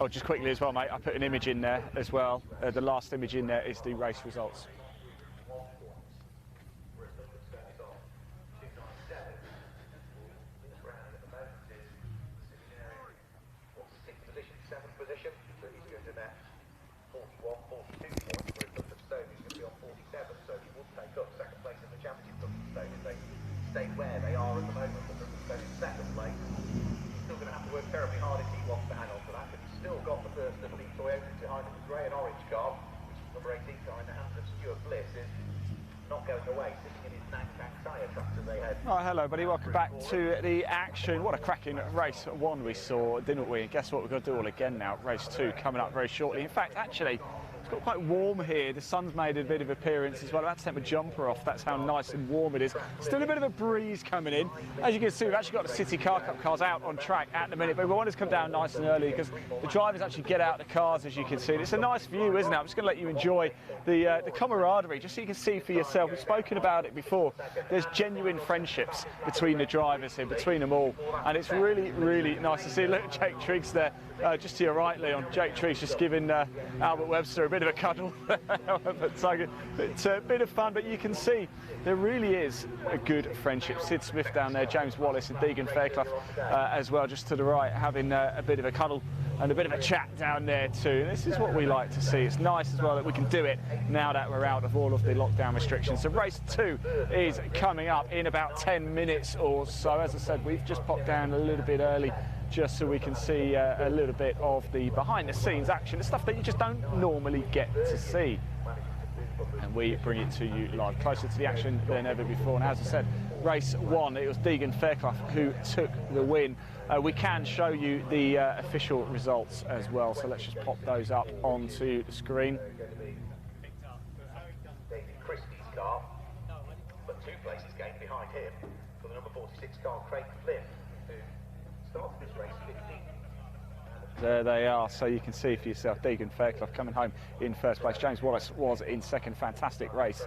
Oh, just quickly as well, mate, I put an image in there as well. The last image in there is the race results. Where they are at the moment, but in second place. He's still going to have to work terribly hard if he wants to hang on to that, but he's still got the first little Toyota behind him, the grey and orange car, which is number 18 car in the hands of Stuart Bliss, is not going away, sitting in his Nangkang tyre trucks as they head. Oh, hello, buddy. Welcome back to the action. What a cracking race one we saw, didn't we? And guess what? We've got to do all again now. Race 2 coming up very shortly. In fact, actually, it's got quite warm here. The sun's made a bit of appearance as well. I've had to take my jumper off. That's how nice and warm it is. Still a bit of a breeze coming in. As you can see, we've actually got the City Car Cup cars out on track at the minute, but we want to come down nice and early because the drivers actually get out the cars, as you can see. It's a nice view, isn't it? I'm just going to let you enjoy the camaraderie, just so you can see for yourself. We've spoken about it before. There's genuine friendships between the drivers here, between them all, and it's really, really nice to see. Look, Jake Triggs there, just to your right, Leon. Jake Triggs just giving Albert Webster a bit of a cuddle. It's a bit of fun, but you can see there really is a good friendship. Sid Smith down there, James Wallace and Deegan Fairclough as well, just to the right, having a bit of a cuddle and a bit of a chat down there too. This is what we like to see. It's nice as well that we can do it now that we're out of all of the lockdown restrictions. So race 2 is coming up in about 10 minutes or so. As I said, we've just popped down a little bit early just so we can see a little bit of the behind the scenes action, the stuff that you just don't normally get to see. And we bring it to you live, closer to the action than ever before. And as I said, race 1, it was Deegan Fairclough who took the win. We can show you the official results as well, so let's just pop those up onto the screen. David Christie's car, but 2 places gained behind him for the number 46 car, Craig Flynn, who started this race 15th. There they are, so you can see for yourself. Deegan Fairclough coming home in first place. James Wallace was in second. Fantastic race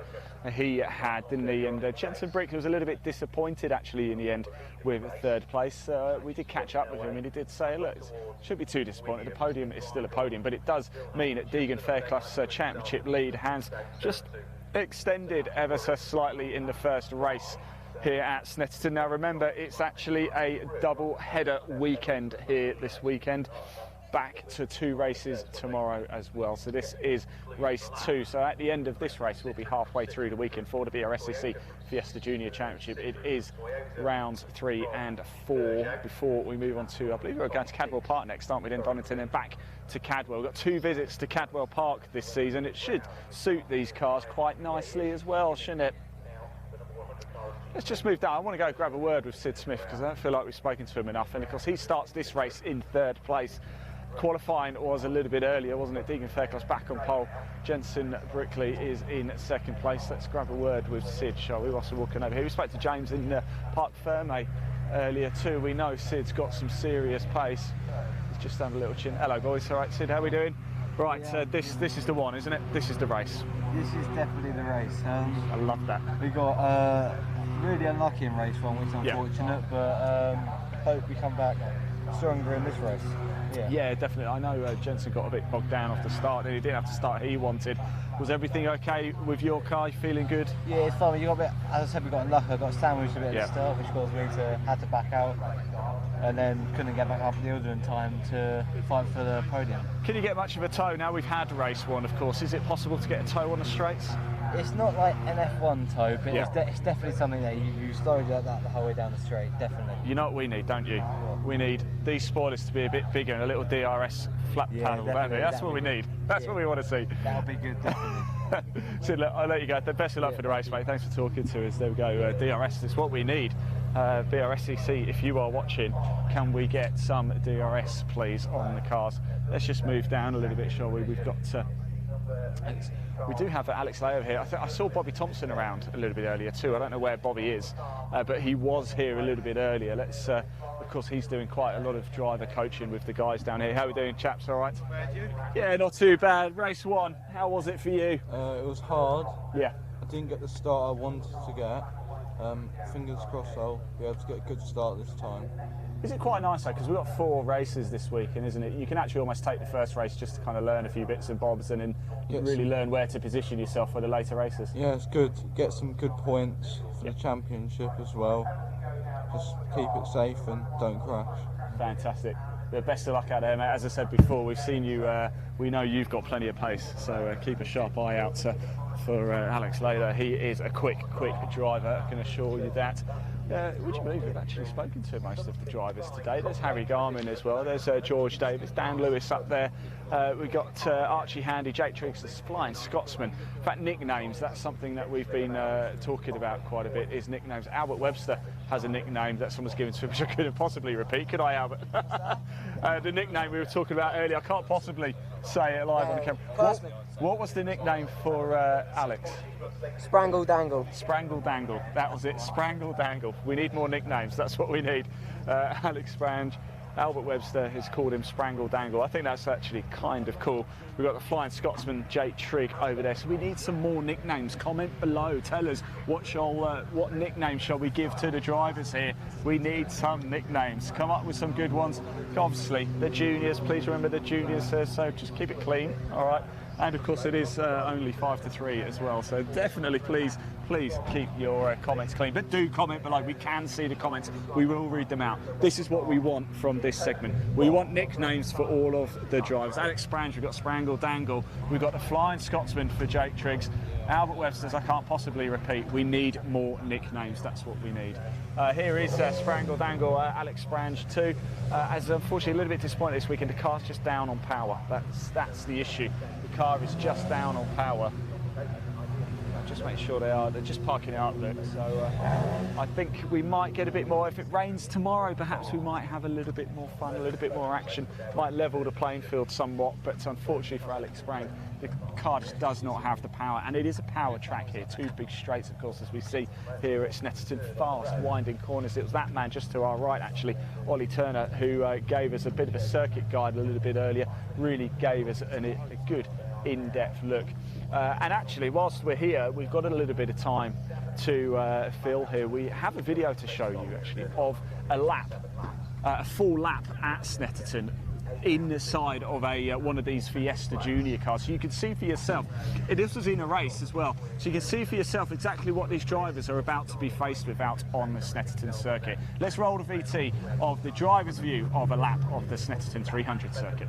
he had, didn't he? And Jensen Brickley was a little bit disappointed actually in the end with third place. We did catch up with him and he did say, look, shouldn't be too disappointed. The podium is still a podium, but it does mean that Deegan Fairclough's championship lead has just extended ever so slightly in the first race here at Snetterton. Now remember, it's actually a double header weekend here this weekend, back to 2 races tomorrow as well. So this is race 2. So at the end of this race, we'll be halfway through the weekend for the BRSCC Fiesta Junior Championship. It is rounds 3 and 4 before we move on to, I believe we're going to Cadwell Park next, aren't we, then Donington, and back to Cadwell. We've got 2 visits to Cadwell Park this season. It should suit these cars quite nicely as well, shouldn't it? Let's just move down. I want to go grab a word with Sid Smith because I don't feel like we've spoken to him enough. And of course, he starts this race in 3rd place. Qualifying was a little bit earlier, wasn't it? Deegan Fairclough's back on pole. Jensen Brickley is in 2nd place. Let's grab a word with Sid, shall we? Whilst we're walking over here. We spoke to James in Parc Ferme earlier too. We know Sid's got some serious pace. He's just done a little chin. Hello, boys. All right, Sid, how are we doing? Right, yeah. This is the one, isn't it? This is the race. This is definitely the race. I love that. We got really unlucky in race 1, which is unfortunate, but hope we come back stronger in this race. Yeah, definitely. I know Jensen got a bit bogged down off the start, and he didn't have to start he wanted. Was everything okay with your car? You feeling good? Yeah, it's fine. You got a bit, as I said, we got unlucky. I got sandwiched a bit at the start, which caused me to had to back out, and then couldn't get back up the order in time to fight for the podium. Can you get much of a tow now? We've had race 1, of course. Is it possible to get a tow on the straights? It's not like an F1 tow, but it's definitely something that you slowly like that the whole way down the straight, definitely. You know what we need, don't you? What? We need these spoilers to be a bit bigger and a little DRS flat panel, don't we? That's what we need. That's what we want to see. That'll be good, definitely. So look, I'll let you go. The best of luck for the race, mate. Thanks for talking to us. There we go. DRS is what we need. BRSCC, if you are watching, can we get some DRS, please, on the cars? Let's just move down a little bit, shall we? We've got... we do have Alex Leo here. I saw Bobby Thompson around a little bit earlier too. I don't know where Bobby is, but he was here a little bit earlier. Let's, of course, he's doing quite a lot of driver coaching with the guys down here. How are we doing, chaps? All right? Yeah, not too bad. Race 1, how was it for you? It was hard. Yeah. I didn't get the start I wanted to get. Fingers crossed I'll be able to get a good start this time. Is it quite nice though, because we've got 4 races this weekend, isn't it? You can actually almost take the first race just to kind of learn a few bits and bobs and then really learn where to position yourself for the later races. Yeah, it's good. Get some good points for the championship as well. Just keep it safe and don't crash. Fantastic. The best of luck out there, mate. As I said before, we've seen you, we know you've got plenty of pace, so keep a sharp eye out for Alex later. He is a quick driver, I can assure you that. Would you believe we've actually spoken to most of the drivers today? There's Harry Garman as well, there's George Davis, Dan Lewis up there. We've got Archie Handy, Jake Triggs, the Flying Scotsman. In fact, nicknames, that's something that we've been talking about quite a bit, is nicknames. Albert Webster has a nickname that someone's given to him, which I couldn't possibly repeat, could I, Albert? The nickname we were talking about earlier, I can't possibly say it live on the camera. What was the nickname for Alex? Sprangle Dangle. Sprangle Dangle, that was it, Sprangle Dangle. We need more nicknames, that's what we need. Alex Sprange, Albert Webster has called him Sprangle Dangle. I think that's actually kind of cool. We've got the Flying Scotsman, Jake Trigg, over there. So we need some more nicknames. Comment below, tell us what nickname shall we give to the drivers here. We need some nicknames. Come up with some good ones. Obviously, the juniors, please remember the juniors, so just keep it clean, all right? And of course it is only 5 to 3 as well, so definitely please keep your comments clean, but do comment below. We can see the comments, we will read them out. This is what we want from this segment. We want nicknames for all of the drivers. Alex Sprange, we've got Sprangle Dangle, we've got the Flying Scotsman for Jake Triggs, Albert Webster's, I can't possibly repeat. We need more nicknames, that's what we need. Here is Sprangle Dangle, Alex Sprange too. As unfortunately a little bit disappointed this weekend, the car's just down on power. That's the issue. The car is just down on power. Just make sure they're just parking it up, look. So I think we might get a bit more. If it rains tomorrow, perhaps we might have a little bit more fun, a little bit more action. Might level the playing field somewhat, but unfortunately for Alex Sprange, the car just does not have the power, and it is a power track here. 2 big straights, of course, as we see here at Snetterton. Fast, winding corners. It was that man just to our right, actually, Ollie Turner, who gave us a bit of a circuit guide a little bit earlier. Really gave us a good in-depth look. And actually, whilst we're here, we've got a little bit of time to fill here. We have a video to show you, actually, of a lap, a full lap at Snetterton inside of one of these Fiesta Junior cars. So you can see for yourself, this was in a race as well, so you can see for yourself exactly what these drivers are about to be faced with out on the Snetterton circuit. Let's roll the VT of the driver's view of a lap of the Snetterton 300 circuit.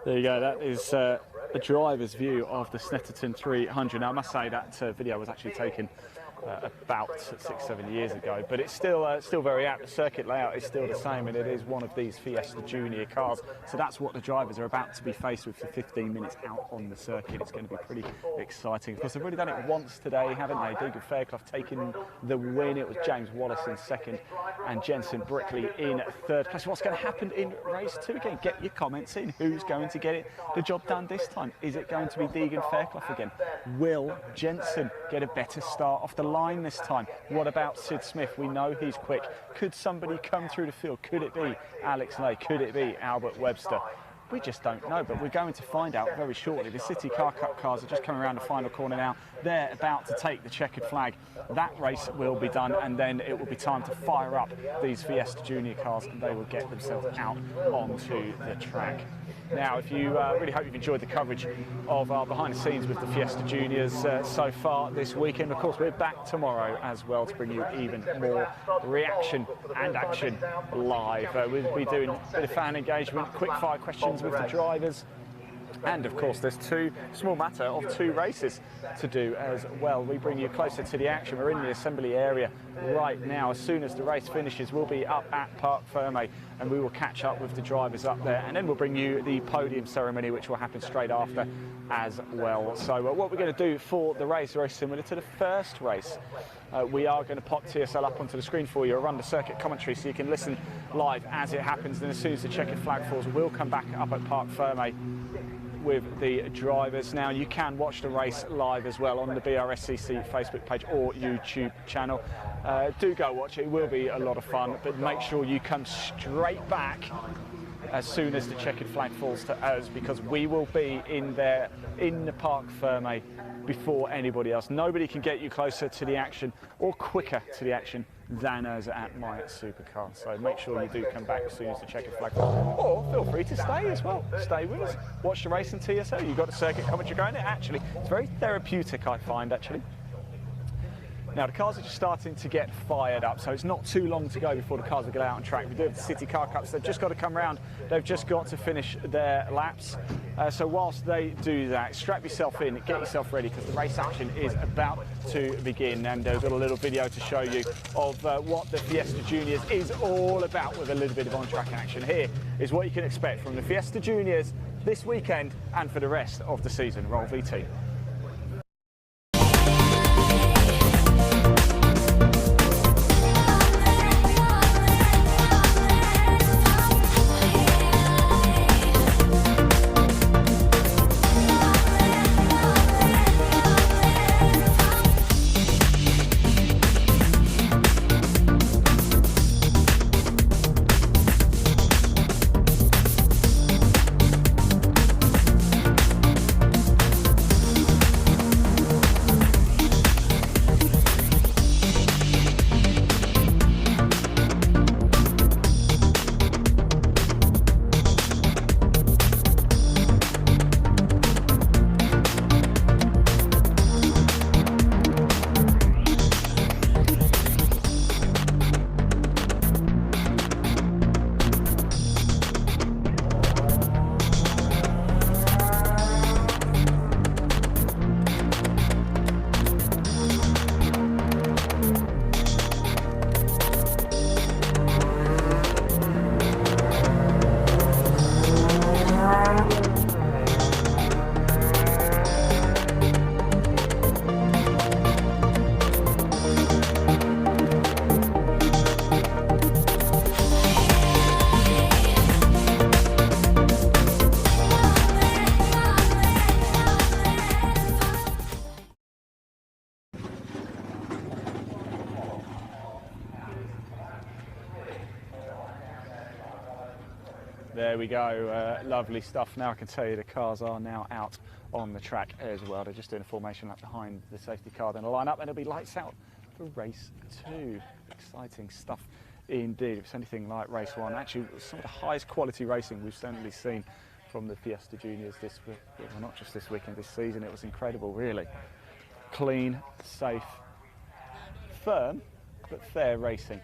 There you go, that is a driver's view of the Snetterton 300. Now I must say that video was actually taken about 6-7 years ago, but it's still very apt. The circuit layout is still the same, and it is one of these Fiesta Junior cars. So that's what the drivers are about to be faced with for 15 minutes out on the circuit. It's going to be pretty exciting. Of course, they've already done it once today, haven't they? Deegan Fairclough taking the win. It was James Wallace in second and Jensen Brickley in third place. What's going to happen in race 2? Again, get your comments in. Who's going to get the job done this time? Is it going to be Deegan Fairclough again? Will Jensen get a better start off the line this time? What about Sid Smith? We know he's quick. Could somebody come through the field? Could it be Alex Lay? Could it be Albert Webster? We just don't know, but we're going to find out very shortly. The City Car Cup cars are just coming around the final corner now. They're about to take the checkered flag. That race will be done, and then it will be time to fire up these Fiesta Junior cars, and they will get themselves out onto the track. Now, if you really hope you've enjoyed the coverage of our behind the scenes with the Fiesta Juniors so far this weekend. Of course, we're back tomorrow as well to bring you even more reaction and action live. We'll be doing a bit of fan engagement, quick fire questions with the drivers. And of course, there's small matter of 2 races to do as well. We bring you closer to the action. We're in the assembly area right now. As soon as the race finishes, we'll be up at Parc Fermé and we will catch up with the drivers up there. And then we'll bring you the podium ceremony, which will happen straight after as well. So what we're going to do for the race, very similar to the first race. We are going to pop TSL up onto the screen for you, or run the circuit commentary so you can listen live as it happens. Then as soon as the checkered flag falls, we'll come back up at Parc Fermé with the drivers. Now, you can watch the race live as well on the BRSCC Facebook page or YouTube channel. Do go watch it. It will be a lot of fun, but make sure you come straight back as soon as the checkered flag falls to us, because we will be in there in the Parc Fermé before anybody else. Nobody can get you closer to the action or quicker to the action than us at My Supercar. So make sure you do come back as soon as the checkered flag falls. Or feel free to stay as well. Stay with us. Watch the race in TSL. You've got the circuit commentary going. Actually, it's very therapeutic, I find, actually. Now, the cars are just starting to get fired up, so it's not too long to go before the cars will get out on track. We do have the City Car Cups. They've just got to come round. They've just got to finish their laps. So whilst they do that, strap yourself in, get yourself ready, because the race action is about to begin. And we've got a little video to show you of what the Fiesta Juniors is all about, with a little bit of on-track action. Here is what you can expect from the Fiesta Juniors this weekend and for the rest of the season. Roll VT. There we go, lovely stuff. Now I can tell you the cars are now out on the track as well. They're just doing a formation lap behind the safety car, then a line up, and it'll be lights out for race 2. Exciting stuff indeed. If it's anything like race 1, actually some of the highest quality racing we've certainly seen from the Fiesta Juniors this week. Well, not just this weekend, this season. It was incredible, really. Clean, safe, firm, but fair racing.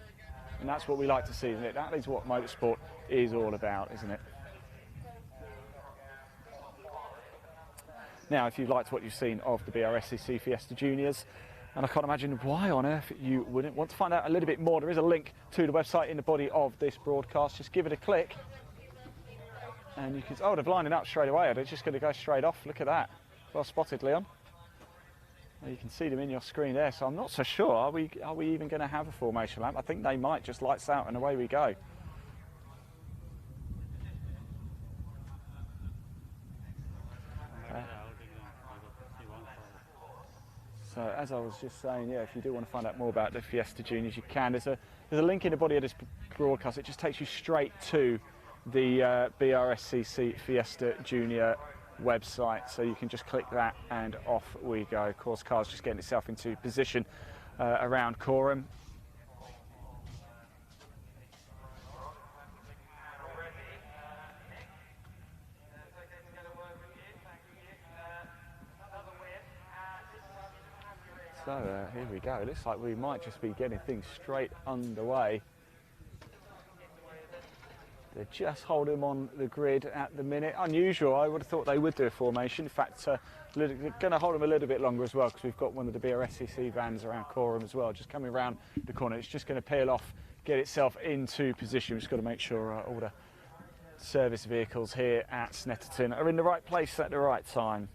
And that's what we like to see, isn't it? That is what motorsport is all about, isn't it? Now, if you've liked what you've seen of the BRSCC Fiesta Juniors, and I can't imagine why on earth you wouldn't want to find out a little bit more, there is a link to the website in the body of this broadcast. Just give it a click and you can, oh, they're lining up straight away. They're just going to go straight off. Look at that. Well spotted, Leon. You can see them in your screen there, so I'm not so sure. Are we even going to have a formation lap? I think they might. Just lights out and away we go. Okay. So as I was just saying, yeah, if you do want to find out more about the Fiesta Juniors, you can. There's a link in the body of this broadcast. It just takes you straight to the BRSCC Fiesta Junior website, so you can just click that and off we go. Of course, car's just getting itself into position around Coram. So here we go. It looks like we might just be getting things straight underway. They're just holding him on the grid at the minute. Unusual, I would have thought they would do a formation. In fact, they're going to hold him a little bit longer as well, because we've got one of the BRSCC vans around Coram as well, just coming around the corner. It's just going to peel off, get itself into position. We've just got to make sure all the service vehicles here at Snetterton are in the right place at the right time.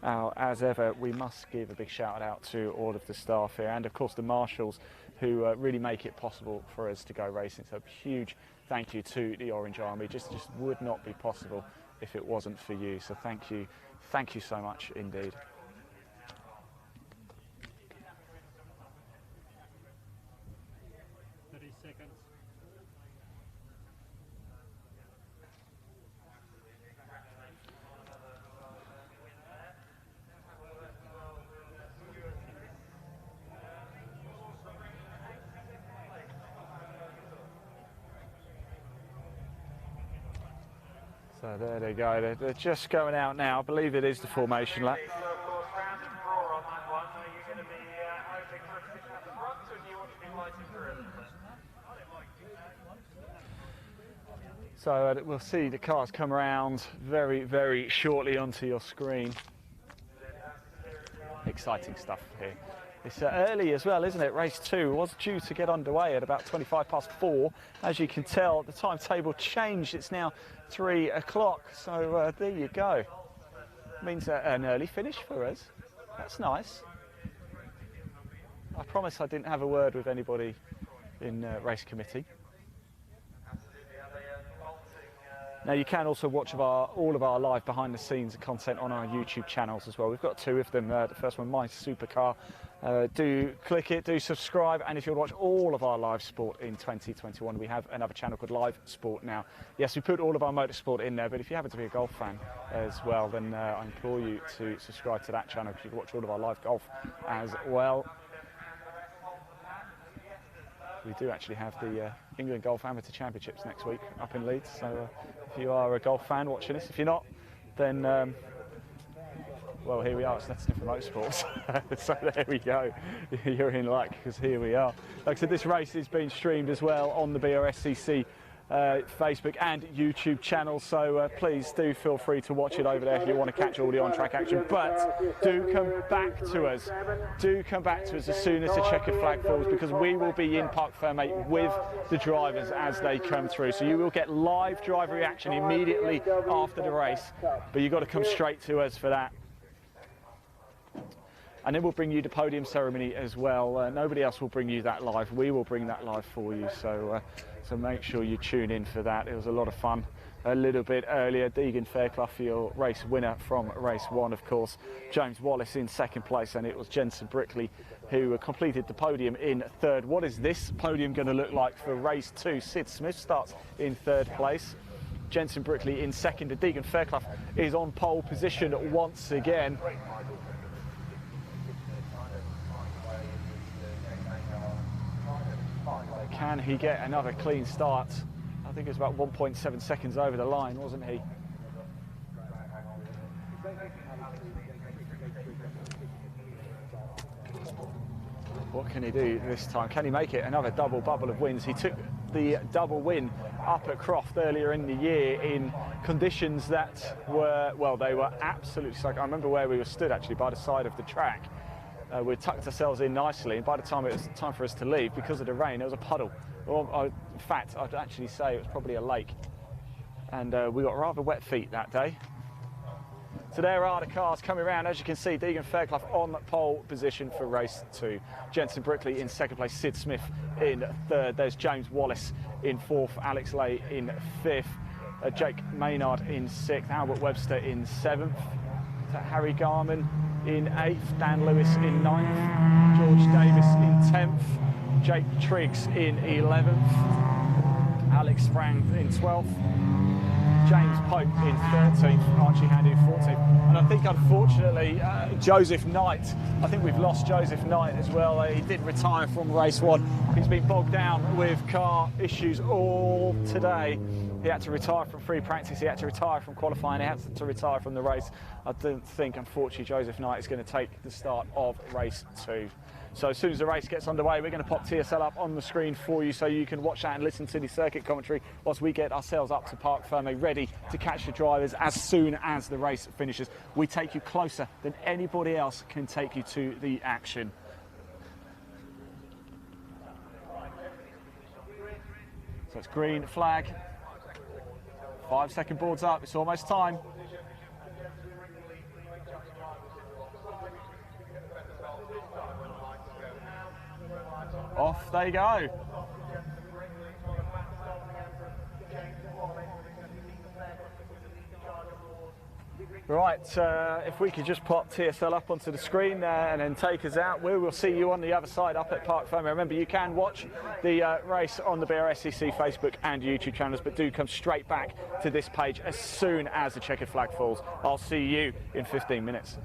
Now, as ever, we must give a big shout out to all of the staff here, and of course the marshals who really make it possible for us to go racing. So a huge thank you to the Orange Army. Just would not be possible if it wasn't for you. So thank you so much indeed. So there they go, they're just going out now. I believe it is the formation lap. So we'll see the cars come around very, very shortly onto your screen. Exciting stuff here. It's early as well, isn't it? Race 2 was due to get underway at about 4:25. As you can tell, the timetable changed. It's now 3 o'clock. So there you go. Means an early finish for us. That's nice. I promise I didn't have a word with anybody in race committee. Now you can also watch all of our live behind the scenes content on our YouTube channels as well. We've got 2 of them. The first one, My Supercar. Do click it, do subscribe, and if you want to watch all of our live sport in 2021, we have another channel called Live Sport now. Yes, we put all of our motorsport in there, but if you happen to be a golf fan as well, then I implore you to subscribe to that channel, because you can watch all of our live golf as well. We do actually have the England Golf Amateur Championships next week up in Leeds, so if you are a golf fan watching this, if you're not, then well, here we are, it's Snetterton for Motorsports. So there we go, you're in luck, because here we are. Like I said, this race is being streamed as well on the BRSCC Facebook and YouTube channel, so please do feel free to watch it over there if you want to catch all the on-track action. But do come back to us. Do come back to us as soon as the checkered flag falls, because we will be in Parc Fermé with the drivers as they come through. So you will get live driver reaction immediately after the race, but you've got to come straight to us for that. And then we'll bring you the podium ceremony as well. Nobody else will bring you that live. We will bring that live for you. So make sure you tune in for that. It was a lot of fun a little bit earlier. Deegan Fairclough, your race winner from race 1, of course. James Wallace in 2nd place, and it was Jensen Brickley who completed the podium in 3rd. What is this podium going to look like for race 2? Sid Smith starts in 3rd place. Jensen Brickley in 2nd. And Deegan Fairclough is on pole position once again. Can he get another clean start? I think it was about 1.7 seconds over the line, wasn't he? What can he do this time? Can he make it another double bubble of wins? He took the double win up at Croft earlier in the year in conditions that were, well, they were absolutely soaked. I remember where we were stood actually by the side of the track. We tucked ourselves in nicely, and by the time it was time for us to leave, because of the rain, there was a puddle. Or, in fact, I'd actually say it was probably a lake. And we got rather wet feet that day. So there are the cars coming around. As you can see, Deegan Fairclough on pole position for race 2. Jensen Brickley in second place, Sid Smith in third. There's James Wallace in fourth, Alex Lay in fifth, Jake Maynard in sixth, Albert Webster in seventh, Harry Garman in eighth, Dan Lewis in ninth, George Davis in 10th, Jake Triggs in 11th, Alex Sprang in 12th, James Pope in 13th, Archie Handy in 14th, and I think unfortunately Joseph Knight, I think we've lost Joseph Knight as well. He did retire from race 1. He's been bogged down with car issues all today. He had to retire from free practice, he had to retire from qualifying, he had to retire from the race. I don't think, unfortunately, Joseph Knight is going to take the start of race 2. So as soon as the race gets underway, we're going to pop TSL up on the screen for you so you can watch that and listen to the circuit commentary whilst we get ourselves up to Parc Fermé, ready to catch the drivers as soon as the race finishes. We take you closer than anybody else can take you to the action. So it's green flag. 5-second boards up, it's almost time. Off they go. Right, if we could just pop TSL up onto the screen and then take us out, we will see you on the other side up at Parc Fermé. Remember, you can watch the race on the BRSCC Facebook and YouTube channels, but do come straight back to this page as soon as the checkered flag falls. I'll see you in 15 minutes.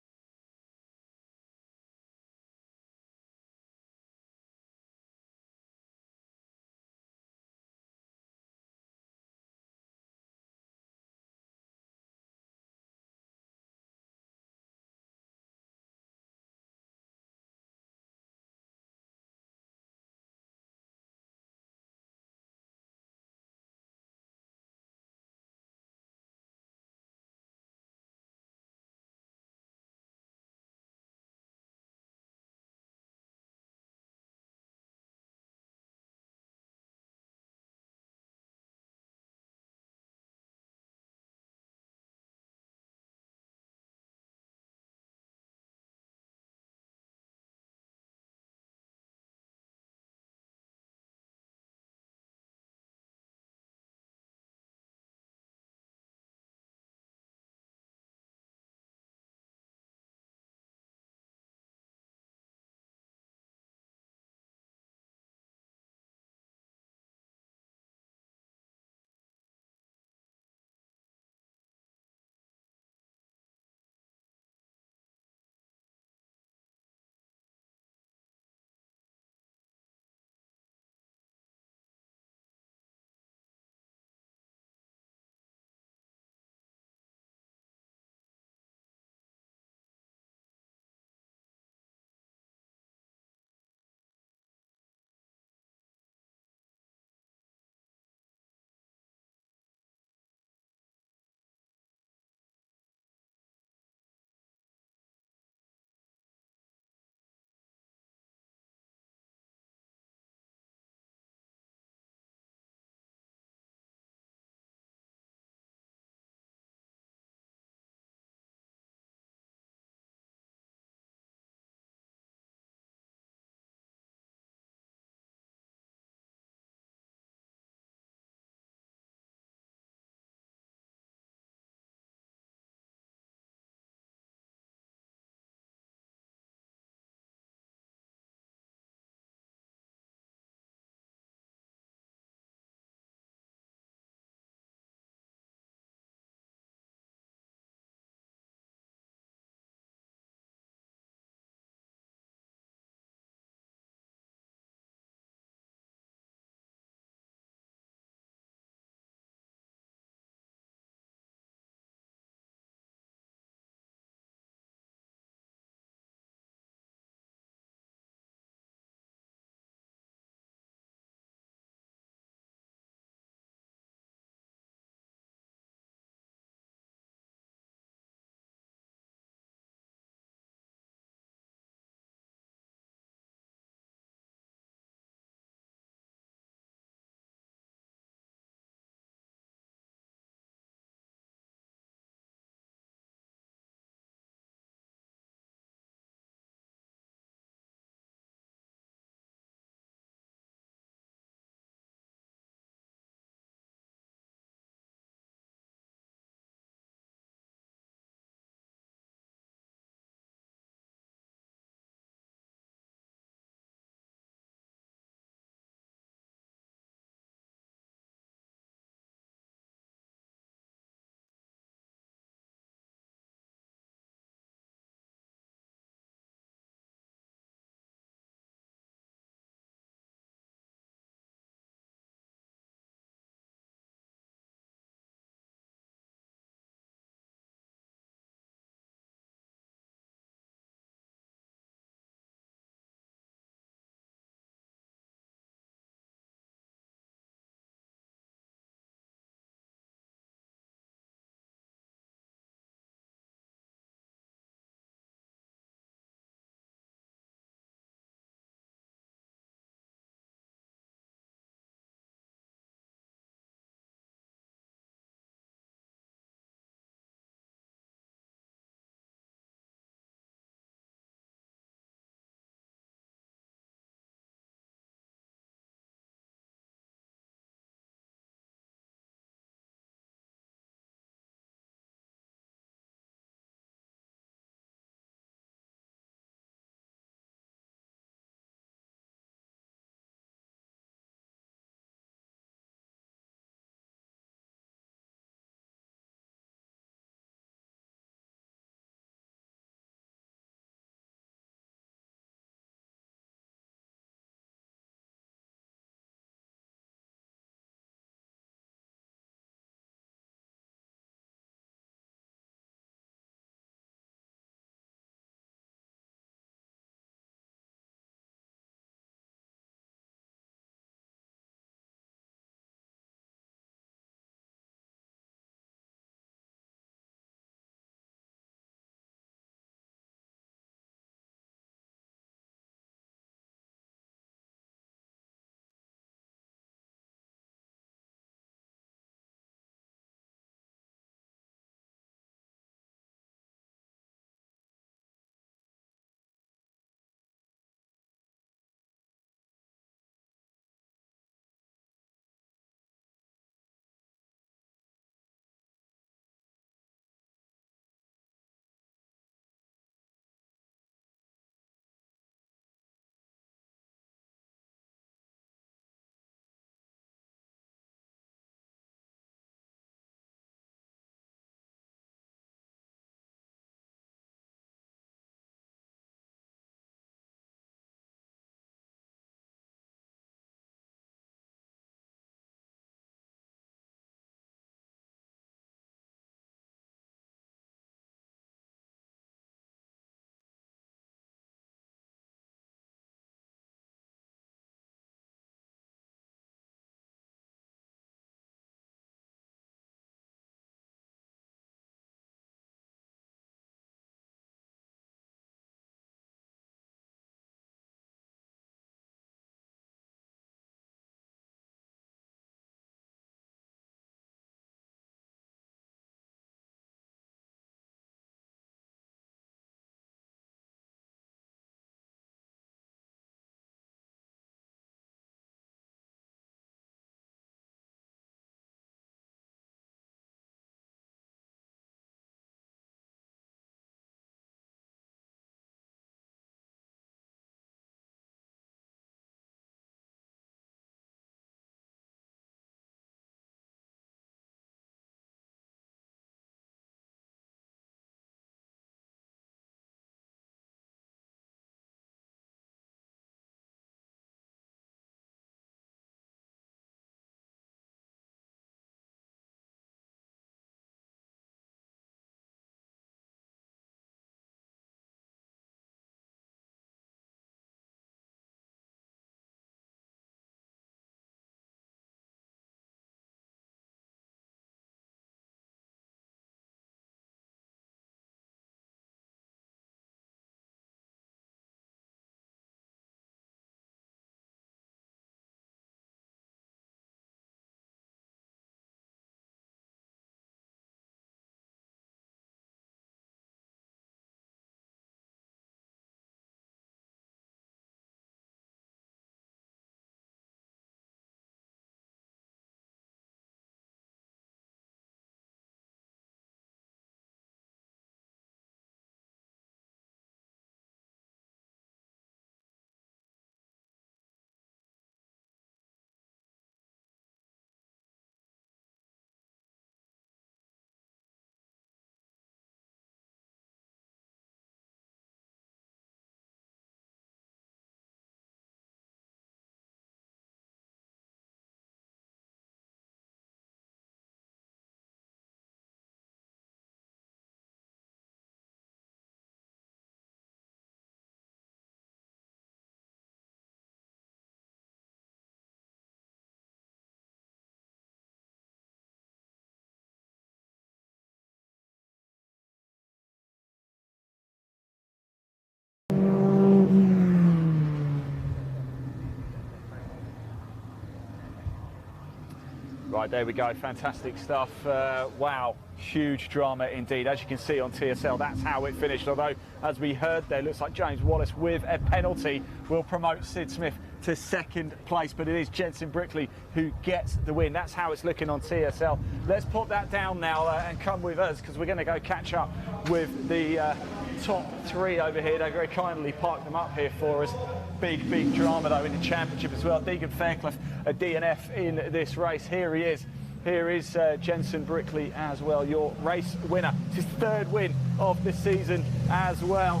Right, there we go, fantastic stuff. Wow, huge drama indeed. As you can see on TSL, that's how it finished. Although, as we heard there, looks like James Wallace with a penalty will promote Sid Smith to second place, but it is Jensen Brickley who gets the win. That's how it's looking on TSL. Let's put that down now and come with us, because we're going to go catch up with the top 3 over here. They very kindly parked them up here for us. Big drama though in the championship as well. Deegan Fairclough, a DNF in this race. Here he is. Here is Jensen Brickley as well, your race winner. It's his 3rd win of the season as well.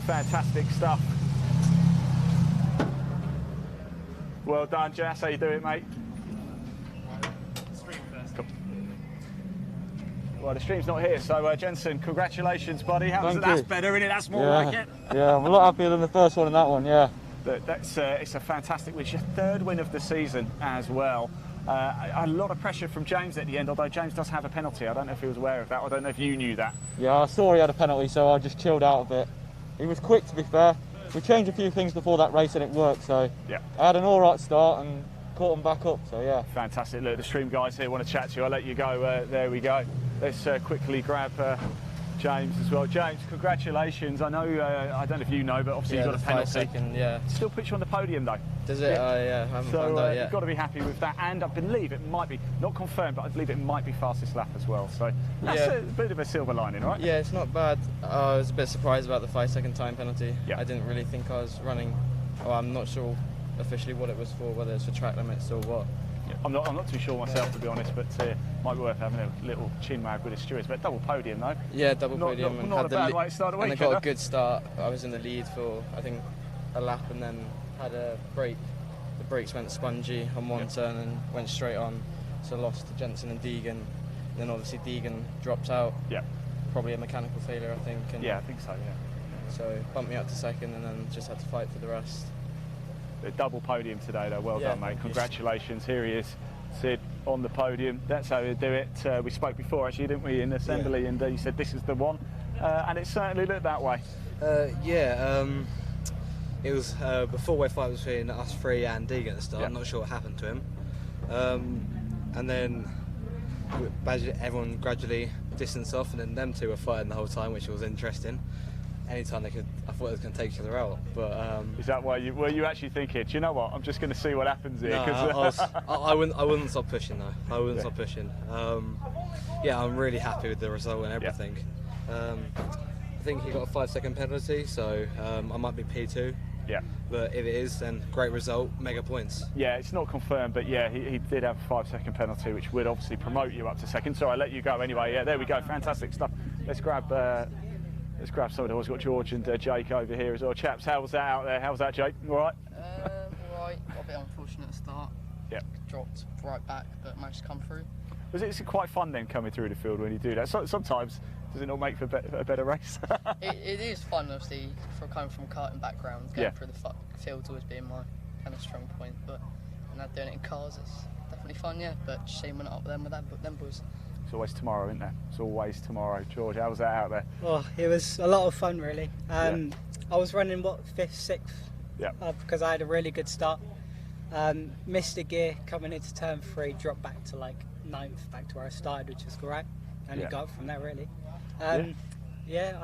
Fantastic stuff. Well done, Jess. How you doing, mate? Cool. Well, the stream's not here, so Jensen, congratulations, buddy. That's better, isn't it? That's more like it. Yeah, I'm a lot happier than the first one in that one, yeah. It's a fantastic win. It's your 3rd win of the season as well. A lot of pressure from James at the end, although James does have a penalty. I don't know if he was aware of that. I don't know if you knew that. Yeah, I saw he had a penalty, so I just chilled out a bit. He was quick, to be fair. We changed a few things before that race and it worked, so yeah. I had an all right start and caught him back up, so yeah. Fantastic. Look, the stream guys here want to chat to you. I'll let you go. There we go. Let's quickly grab James as well. James, congratulations. I know, I don't know if you know, but obviously you got a penalty. 5 second, yeah. Still puts you on the podium though. Does it? Yeah, I haven't found out yet. You've got to be happy with that, and I believe it might be, not confirmed, but I believe it might be fastest lap as well. So that's a bit of a silver lining, right? Yeah, it's not bad. I was a bit surprised about the 5 second time penalty. Yeah. I didn't really think I was running, I'm not sure officially what it was for, whether it's for track limits or what. I'm not too sure myself, to be honest, but might be worth having a little chin wag with the stewards. But double podium though. Yeah, double podium. Not a bad way to start the weekend. And I got a good start. I was in the lead for I think a lap, and then had a break. The brakes went spongy on one turn and went straight on, so I lost to Jensen and Deegan. Then obviously Deegan dropped out. Yeah. Probably a mechanical failure, I think. And yeah, I think so. Yeah. So bumped me up to second, and then just had to fight for the rest. The double podium today, though. Well done, mate. Congratulations. Here he is, Sid, on the podium. That's how you do it. We spoke before, actually, didn't we, in assembly, and you said this is the one, and it certainly looked that way. It was before where fight was between us 3 and Deegan at the start. I'm not sure what happened to him. And then everyone gradually distanced off, and then them 2 were fighting the whole time, which was interesting. Anytime they could, I thought they was going to take each other out. But is that why were you actually thinking, do you know what, I'm just going to see what happens here? No, I wouldn't stop pushing though. I wouldn't stop pushing. Yeah, I'm really happy with the result and everything. I think he got a 5 second penalty, so I might be P2. Yeah. But if it is, then great result, mega points. Yeah, it's not confirmed, but yeah, he did have a 5 second penalty, which would obviously promote you up to second. So I let you go anyway. Yeah, there we go. Fantastic stuff. Let's grab some of the horses. We've got George and Jake over here as well. Chaps, how was that out there? How was that, Jake? All right? All right. Got a bit unfortunate at the start. Yeah. Dropped right back, but managed to come through. Was it quite fun then coming through the field when you do that? So, sometimes, does it not make for a better race? it is fun, obviously, for coming from a karting background. Going through the field's always been my kind of strong point, but now doing it in cars, it's definitely fun, yeah. But shame we're not up there with them boys. It's always tomorrow, isn't there? It's always tomorrow. George, how was that out there? Oh, it was a lot of fun, really. I was running, 5th, 6th? Yeah. Because I had a really good start. Missed a gear coming into turn 3, dropped back to like 9th, back to where I started, which was great. And it got up from there, really. I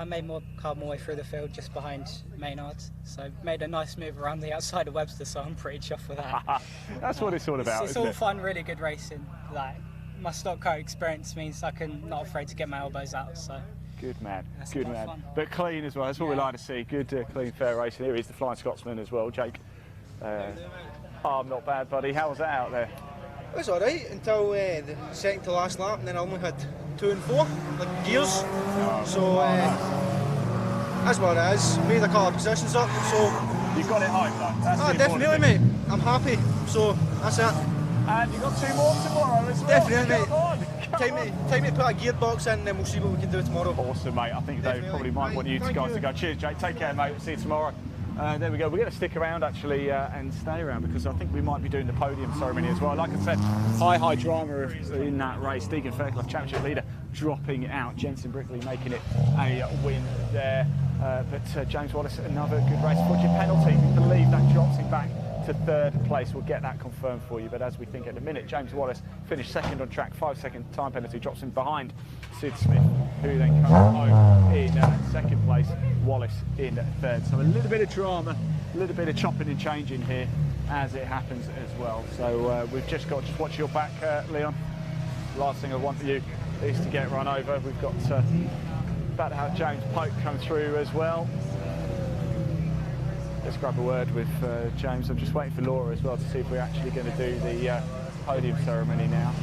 made my way through the field just behind Maynard. So made a nice move around the outside of Webster, so I'm pretty chuffed with that. That's what it's all about, It's all fun, really good racing. Like, my stock car experience means I'm not afraid to get my elbows out. So good man, that's good man. Fun. But clean as well. That's what we like to see. Good, clean, fair racing. Here is the Flying Scotsman as well, Jake. I'm not bad, buddy. How was that out there? It was alright until the second to last lap, and then I only had 2 and 4 like gears. That's what it is. Made a couple of positions up, so you got it home though. That's definitely, mate. I'm happy. So that's it. And you got 2 more tomorrow as well. Definitely, mate. Time to put a gearbox in, and then we'll see what we can do tomorrow. Awesome, mate. I think they probably might want you guys to go. Cheers, Jake. Take care, mate. We'll see you tomorrow. There we go. We're going to stick around actually and stay around because I think we might be doing the podium ceremony as well. Like I said, high drama in that race. Deegan Fairclough, championship leader, dropping out. Jensen Brickley making it a win there. But James Wallace, another good race. Fortunate penalty. We believe that drops him back to third place. We'll get that confirmed for you, but as we think at the minute, James Wallace finished second on track, 5-second time penalty, drops him behind Sid Smith, who then comes home in second place, Wallace in third. So a little bit of drama, a little bit of chopping and changing here as it happens as well. So we've just got, just watch your back, Leon. Last thing I want you is to get run over. We've got about to have James Pope come through as well. Let's grab a word with James. I'm just waiting for Laura as well to see if we're actually going to do the podium ceremony now.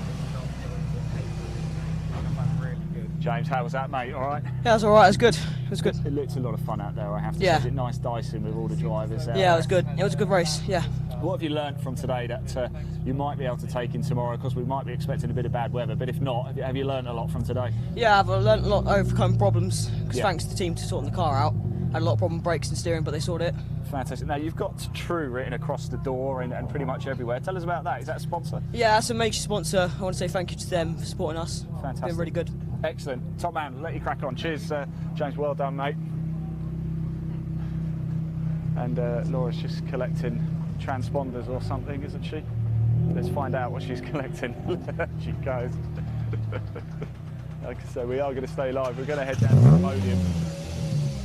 James, how was that, mate? All right? Yeah, it was all right. It was good. It was good. It looked a lot of fun out there, I have to say. Is it nice dicing with all the drivers out Yeah, it was good. It was a good race, yeah. What have you learned from today that you might be able to take in tomorrow? Because we might be expecting a bit of bad weather, but if not, have you learned a lot from today? Yeah, I've learned a lot to overcome problems, because thanks to the team to sorting the car out. Had a lot of problem brakes and steering, but they sorted it. Fantastic. Now, you've got True written across the door and pretty much everywhere. Tell us about that. Is that a sponsor? Yeah, that's a major sponsor. I want to say thank you to them for supporting us. Fantastic. Been really good. Excellent. Top man, let you crack on. Cheers, James. Well done, mate. And Laura's just collecting transponders or something, isn't she? Let's find out what she's collecting. She goes. Like I said, we are going to stay live. We're going to head down to the podium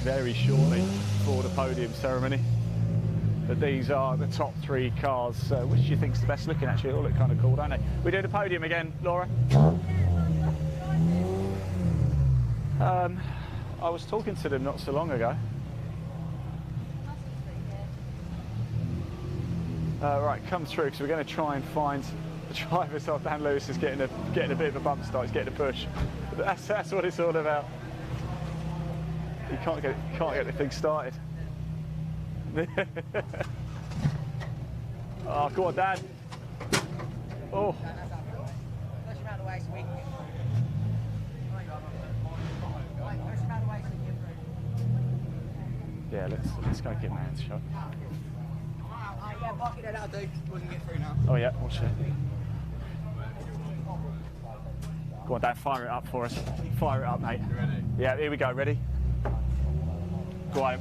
very shortly for the podium ceremony. But these are the top 3 cars. Which do you think's the best looking? Actually, all look kind of cool, don't they? We do the podium again, Laura. I was talking to them not so long ago. Right, come through because we're going to try and find the driver. So Dan Lewis is getting a bit of a bump start. He's getting a push. That's what it's all about. You can't get the thing started. Oh, go on, Dan. Oh. Yeah, let's go give Matt a shot. Oh yeah, watch it. Go on, Dan, fire it up for us. Fire it up, mate. You ready? Yeah, here we go. Ready? Go on.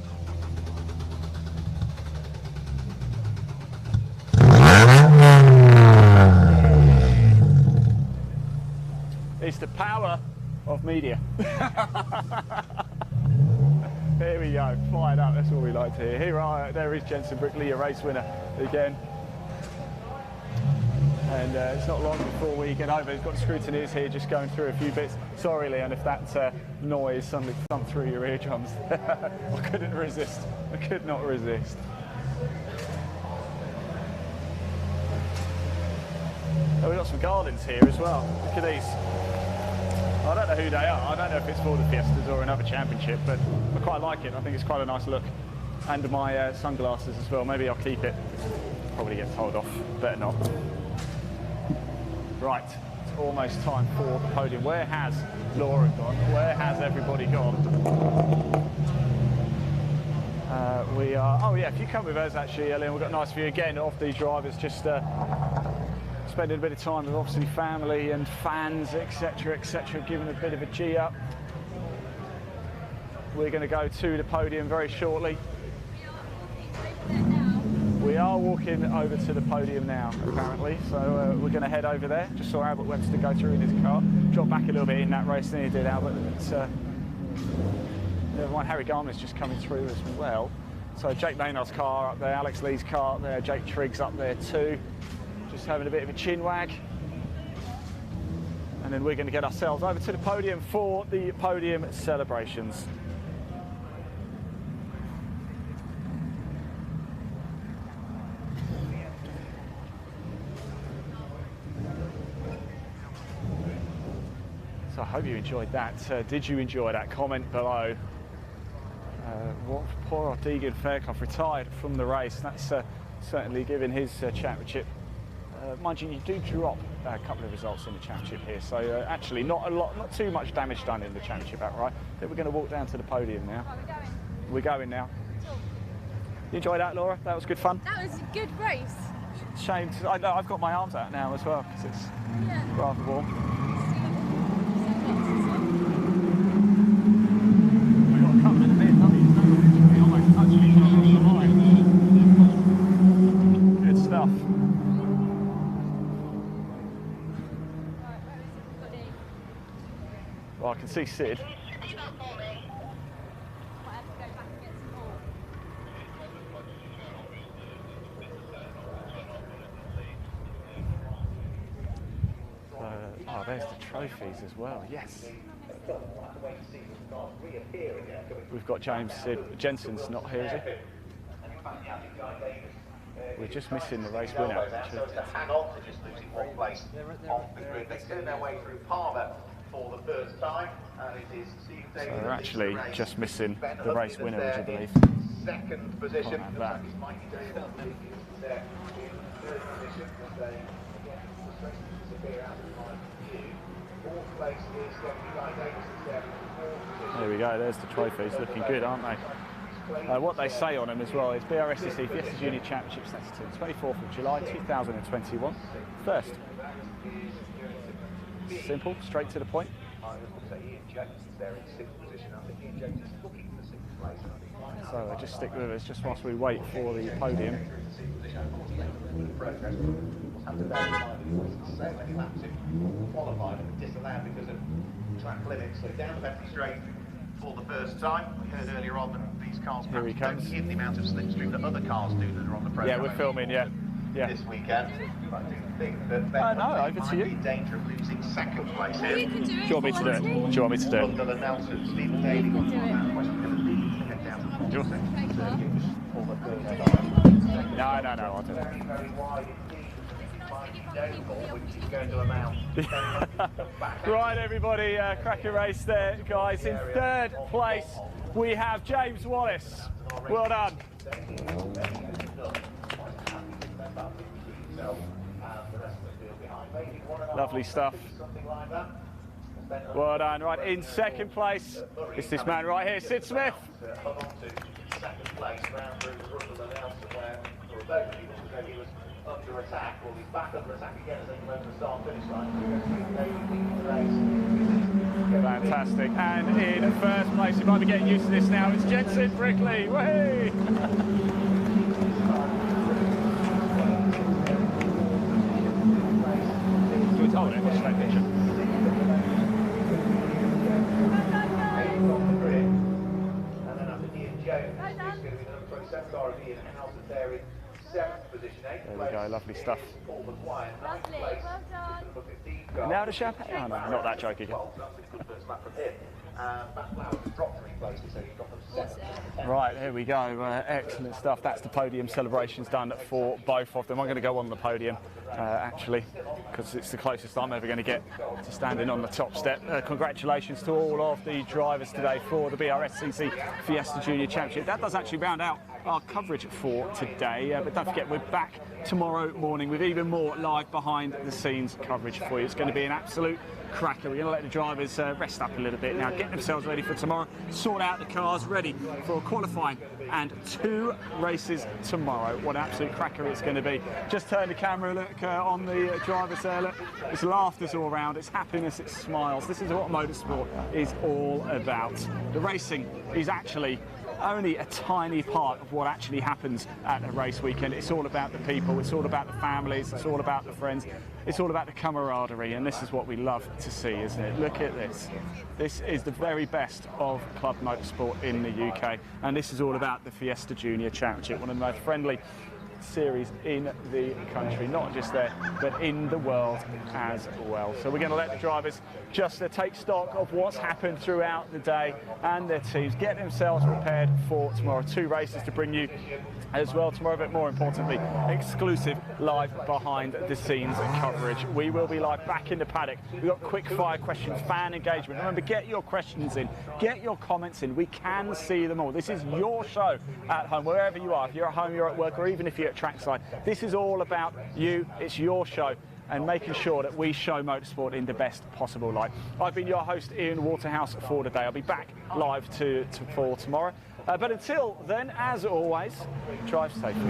It's the power of media. Here we go, fired up, that's what we like to hear. There is Jensen Brickley, a race winner again. And it's not long before we get over. He's got the scrutineers here just going through a few bits. Sorry, Leon, if that noise suddenly thumped through your eardrums. I couldn't resist. I could not resist. Oh, we've got some gardens here as well. Look at these. I don't know who they are. I don't know if it's for the Fiestas or another championship, but I quite like it. I think it's quite a nice look. And my sunglasses as well. Maybe I'll keep it. Probably get told off. Better not. Right, it's almost time for the podium. Where has Laura gone? Where has everybody gone? We are. Oh yeah, if you come with us actually, Ellen, we've got a nice view again of these drivers. Just spending a bit of time with obviously family and fans, etc., etc., giving a bit of a G up. We're going to go to the podium very shortly. We are walking over to the podium now, apparently, so we're going to head over there. Just saw Albert Webster go through in his car, drop back a little bit in that race than he did, Albert. Never mind, Harry Garner's just coming through as well. So Jake Maynard's car up there, Alex Lee's car up there, Jake Triggs up there too. Just having a bit of a chin wag. And then we're going to get ourselves over to the podium for the podium celebrations. So I hope you enjoyed that. Did you enjoy that? Comment below. Poor Deegan Fairclough retired from the race. That's certainly given his championship. Mind you, you do drop a couple of results in the championship here, so actually not too much damage done in the championship outright. I think we're going to walk down to the podium now. We're going now. You enjoyed that, Laura? That was good fun? That was a good race. Shame. I've got my arms out now as well because it's rather warm. We've got a couple in a bit, haven't we? We almost touched each other on the line. Good can see Sid. Oh, there's the trophies as well, yes. We've got James Jensen's not here, is he? We're just missing the race winner, actually. Hang on to just losing one place off the grid. They turn their way through Palmer for the first time, and it is Steve Davis. So we're actually just missing the race winner, which I believe. Second position. Back. Mikey Davis there in third position, but they disappear out of my view. Fourth place is Guy Davis there. There we go, there's the trophies, looking good, aren't they? What they say on them as well is BRSCC Fiesta Junior Championships, that's the 24th of July 2021. First. Simple, straight to the point. So just stick with us just whilst we wait for the podium. Qualified and disallowed because of track limits. So down the Bentley straight for the first time. We heard earlier on that these cars Here he comes. don't give the amount of slipstream that other cars do that are on the program. Yeah, we're filming, yeah. This weekend. I do think that Ben no, over to you. might be in danger of losing second place here. Do you want me to do it? Do you want me to do it? Under the Nelson, Stephen Daly got that question going to be to get down to the for the first time. No, I'll do it. Very, very wide indeed. Which is going to amount. Right, everybody, cracker race there, guys. In third place, we have James Wallace. Well done. Lovely stuff. Well done. Right, in second place, it's this man right here, Sid Smith. Second place, round through the run of the Nelson, where there were both people who said he was under attack. Well, he's back under attack again as they come over the start-finish line. Fantastic. And in first place, you might be getting used to this now, it's Jensen Brickley. Whee! Hold it, watch that picture. And then after Ian Jones, it's going to be the number 27 car of Ian House there in 7th position. There we go, lovely stuff. Lovely, well done. Now the champagne? Oh no, not that joke again. Right, here we go. Excellent stuff. That's the podium celebrations done for both of them. I'm going to go on the podium, actually, because it's the closest I'm ever going to get to standing on the top step. Congratulations to all of the drivers today for the BRSCC Fiesta Junior Championship. That does actually round out our coverage for today, but don't forget we're back tomorrow morning with even more live behind the scenes coverage for you. It's going to be an absolute cracker. We're going to let the drivers rest up a little bit now, get themselves ready for tomorrow, sort out the cars, ready for qualifying and 2 races tomorrow. What an absolute cracker it's going to be. Just turn the camera, look on the drivers there, look. It's laughters all around, it's happiness, it's smiles. This is what motorsport is all about. The racing is actually only a tiny part of what actually happens at a race weekend. It's all about the people, it's all about the families, it's all about the friends, it's all about the camaraderie, and this is what we love to see, isn't it? Look at this. This is the very best of club motorsport in the UK, and this is all about the Fiesta Junior Championship, one of the most friendly series in the country, not just there, but in the world as well. So we're going to let the drivers just take stock of what's happened throughout the day and their teams, get themselves prepared for tomorrow. 2 races to bring you as well tomorrow, but more importantly, exclusive live behind the scenes coverage. We will be live back in the paddock. We've got quick fire questions, fan engagement. Remember, get your questions in, get your comments in. We can see them all. This is your show at home, wherever you are. If you're at home, you're at work, or even if you're at trackside. This is all about you. It's your show, and making sure that we show motorsport in the best possible light. I've been your host, Ian Waterhouse, for today. I'll be back live for tomorrow. But until then, as always, drive safely.